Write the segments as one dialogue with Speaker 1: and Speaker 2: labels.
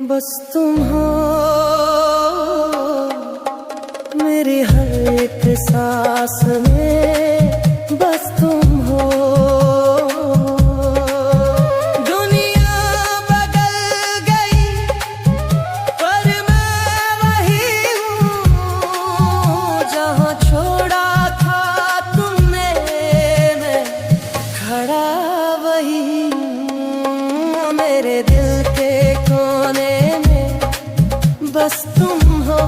Speaker 1: बस तुम हो मेरी हर एक सांस में, बस तुम हो। दुनिया बदल गई पर मैं वही हूँ, जहाँ छोड़ा था तुमने मैं खड़ा वही हूँ। मेरे दिल के कोने में बस तुम हो।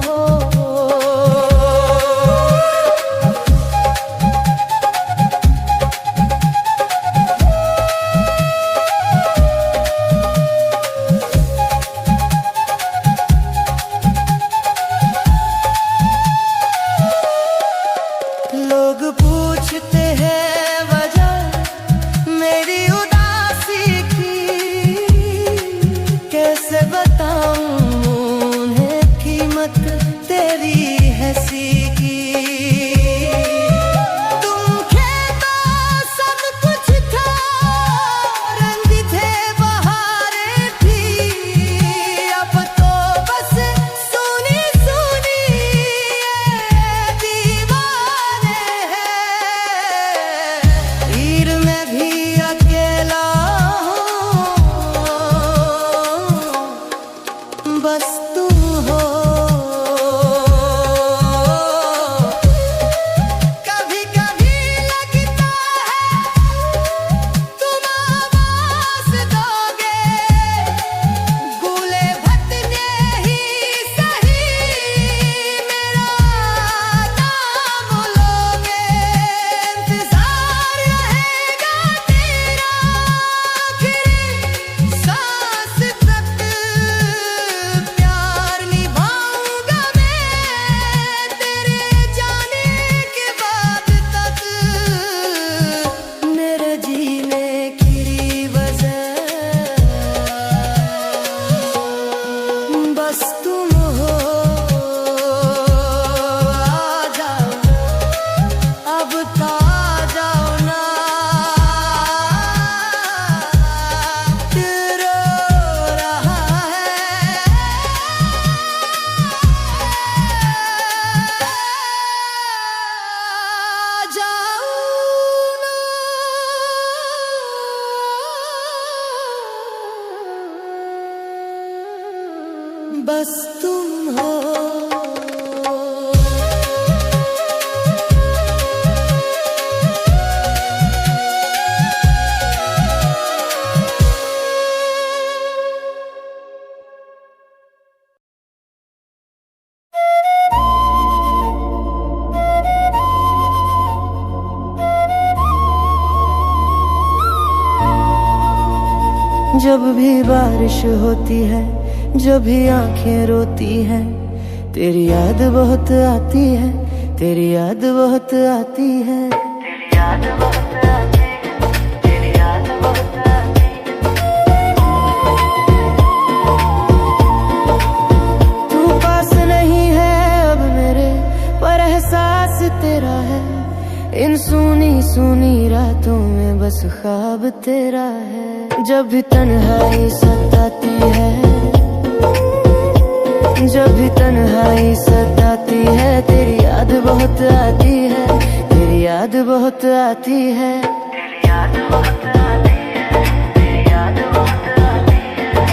Speaker 1: लोग पूछते हैं वजह मेरी उदासी की, कैसे बताऊं उन्हें कीमत तेरी हंसी की। तुम खेतों सब कुछ था, रंग थे बहारें थी, अब तो बस सुनी सुनी ये दीवाने हैं। हीर में भी अकेला हूँ, बस तुम हो। कभी कभी लगता है तुम आवाज दोगे, गूले भटने ही सही मेरा नाम लोगे। इंतजार रहेगा तेरा आखिरी सांस तक, प्यार निभाऊंगा मैं तेरे जाने के बाद तक। मेरे जीने की वजह बस तुम हो। आ जाओ अब तो आ जाओ ना, दिल रो रहा है। आ जाओ ना, बस तुम हो। जब भी बारिश होती है, जब भी आंखें रोती हैं, तेरी याद बहुत आती है, तेरी याद बहुत आती है, तेरी याद बहुत आती है, तेरी याद बहुत आती है। तू पास नहीं है अब मेरे, पर एहसास तेरा है। इन सूनी सूनी रातों में बस ख्वाब तेरा है। जब भी तन्हाई सताती है, जब भी तन्हाई सताती है, तेरी याद बहुत आती है, तेरी याद बहुत आती है, तेरी याद बहुत आती है, तेरी याद बहुत आती है।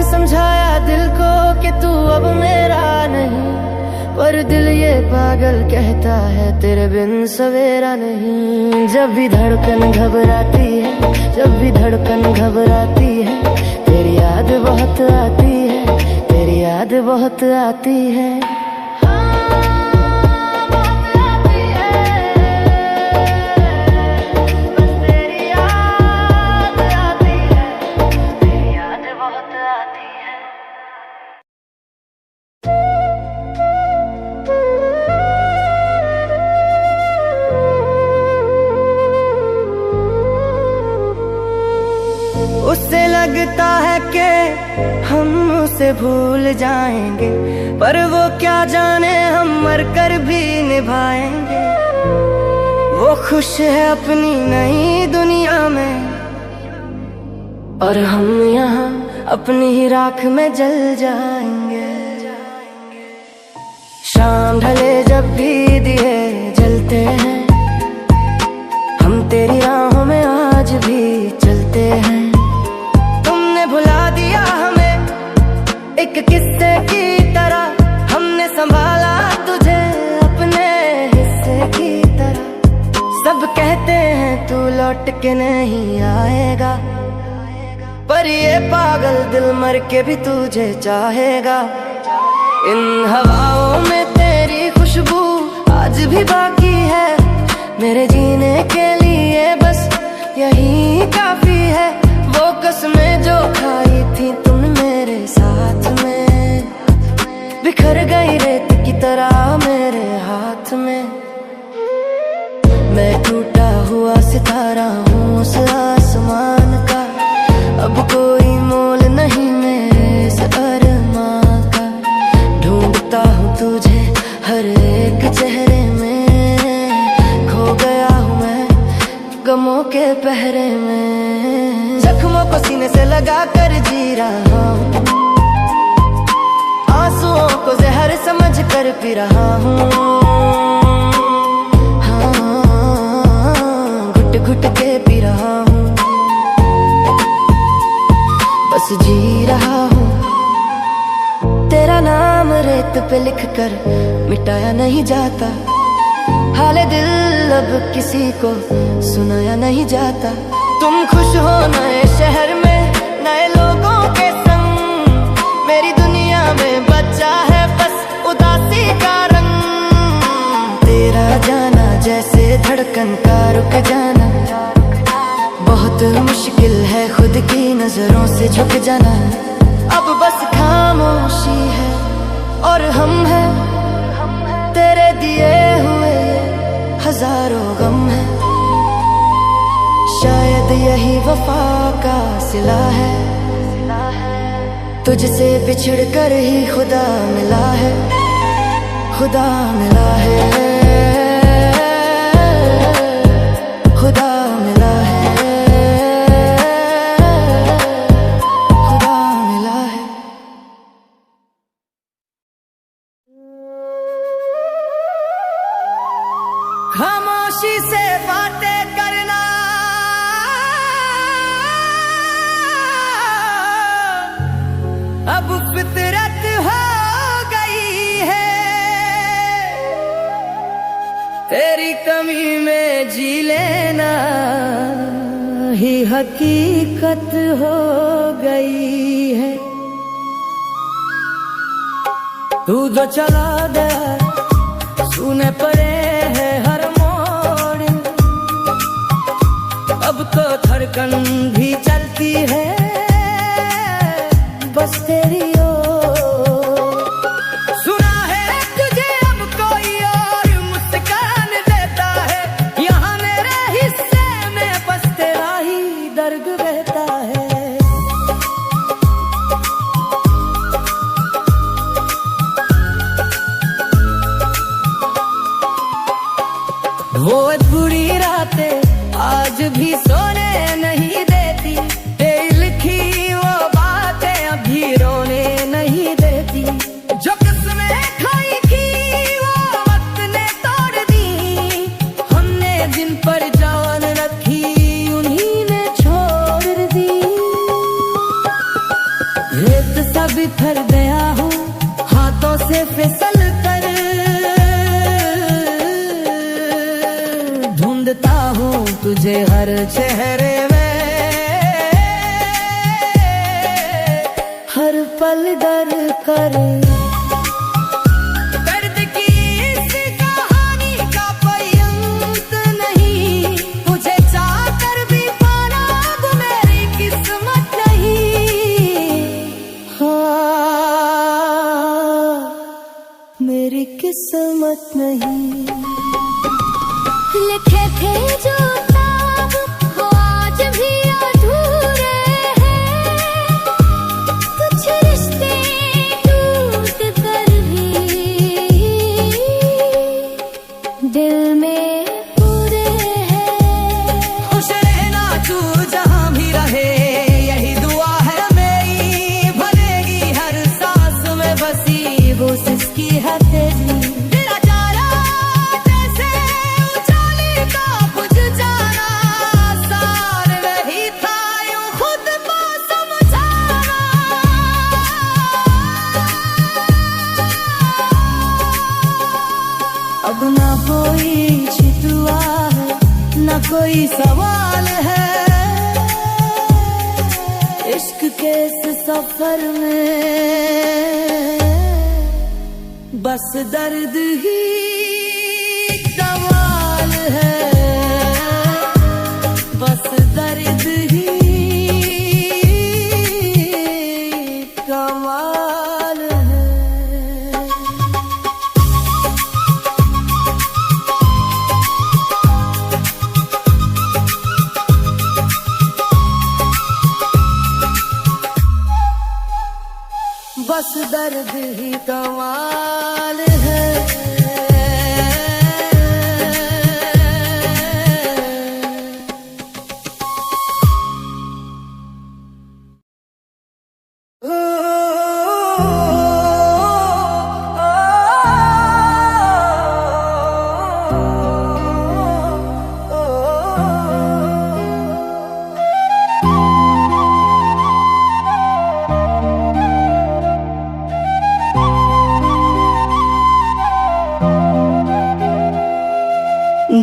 Speaker 1: समझाया दिल को कि तू अब मेरा नहीं, पर दिल ये पागल कहता है तेरे बिन सवेरा नहीं। जब भी धड़कन घबराती है, जब भी धड़कन घबराती है, तेरी याद बहुत आती है, तेरी याद बहुत आती है। लगता है कि हम उसे भूल जाएंगे, पर वो क्या जाने हम मर कर भी निभाएंगे। वो खुश है अपनी नई दुनिया में, और हम यहाँ अपनी ही राख में जल जाएंगे। शाम ढले जब भी दिए जलते हैं, हम तेरी राहों में आज भी चलते हैं। तुमने भुला दिया हमें एक किस्से की तरह, हमने संभाला तुझे अपने हिस्से की तरह। सब कहते हैं तू लौट के नहीं आएगा, पर ये पागल दिल मर के भी तुझे चाहेगा। इन हवाओं में तेरी खुशबू आज भी बाकी है, मेरे जीने के लिए बस यही काफी है। वो कसमें जो खाई थी तुमने मेरे साथ में, बिखर गई रेत की तरह मेरे हाथ में। मैं टूटा हुआ सितारा हूँ उस आसमान का, अब कोई मोल नहीं मेरे इस अरमां का। ढूंढता हूँ तुझे हर एक चेहरे में, खो गया हूँ मैं गमों के पहरे में। जख्मों को सीने से लगा कर जी रहा हूँ, आंसुओं को जहर समझ कर पी रहा हूँ। हाँ, घुट घुट के पी रहा हूँ, बस जी रहा हूँ। तेरा नाम रेत पे लिख कर मिटाया नहीं जाता, हाले दिल अब किसी को सुनाया नहीं जाता। तुम खुश हो नए शहर में नए लोगों के संग, मेरी दुनिया में बचा है बस उदासी का रंग। तेरा जाना जैसे धड़कन का रुक जाना, बहुत मुश्किल है खुद की नजरों से झुक जाना। अब बस खामोशी है और हम हैं, तेरे दिए हुए हजारों गम है। शायद यही वफा का सिला है, तुझसे बिछड़ कर ही खुदा मिला है, खुदा मिला है, खुदा मिला है, खुदा मिला है। खामोशी से बातें करना अब फितरत हो गई है, तेरी कमी में जी लेना ही हकीकत हो गई है। तू जो चला गया सुने पड़े है हर मोड़, अब तो धड़कन भी चलती है बस तेरी ओर। सुना है तुझे अब कोई और मुस्कान देता है, यहाँ मेरे हिस्से में बस तेरा ही दर्द बहता है। वो बुरी रातें आज भी सोने नहीं देती, तेरी लिखी वो बातें अभी रोने नहीं देती। जो किस्में खाई थी वो वक्त ने तोड़ दी, हमने जिन पर जान रखी उन्हीं ने छोड़ दी। रेत सा बिखर गया हूँ हाथों से फिसल कर, ढूंढता हूँ तुझे हर चेहरे में, हर पल डर कर। दर्द की इस कहानी का कोई अंत नहीं, तुझे चाहकर भी पाना अब मेरी किस्मत नहीं। हाँ, मेरी किस्मत नहीं।
Speaker 2: लिखे थे जो ख्वाब वो आज भी अधूरे हैं,
Speaker 1: कोई सवाल है इश्क के इस सफर में, बस दर्द ही कमाल है, बस दर्द ही कमाल है। बस दर्द ही कमाल है।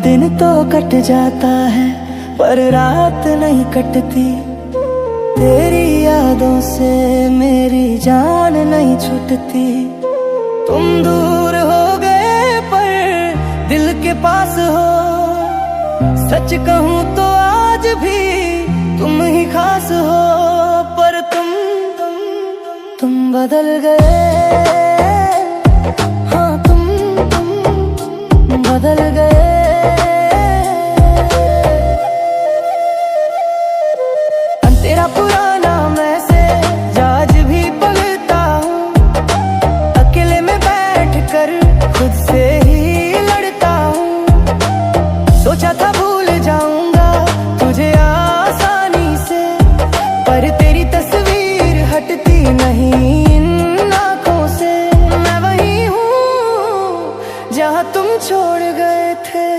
Speaker 1: दिन तो कट जाता है पर रात नहीं कटती, तेरी यादों से मेरी जान नहीं छूटती। तुम दूर हो गए पर दिल के पास हो, सच कहूँ तो आज भी तुम ही खास हो। पर तुम बदल गए, हाँ तुम बदल गए। तेरा पुराना मैसेज आज भी पढ़ता हूँ, अकेले में बैठ कर खुद से ही लड़ता हूँ। सोचा था भूल जाऊंगा तुझे आसानी से, पर तेरी तस्वीर हटती नहीं इन आँखों से। मैं वही हूँ जहाँ तुम छोड़ गए थे।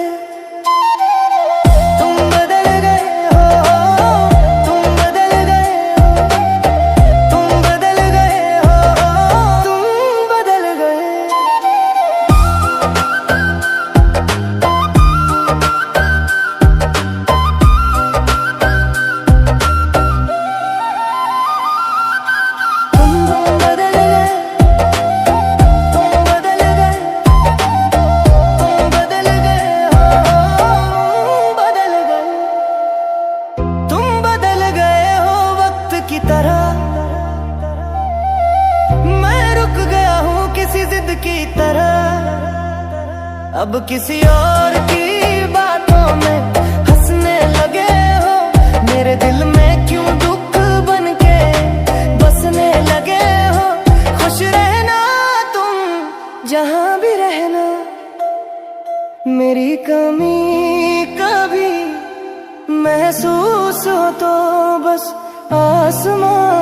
Speaker 1: की तरह अब किसी और की बातों में हंसने लगे हो, मेरे दिल में क्यों दुख बन के बसने लगे हो। खुश रहना तुम जहां भी रहना, मेरी कमी कभी महसूस हो तो बस आसमां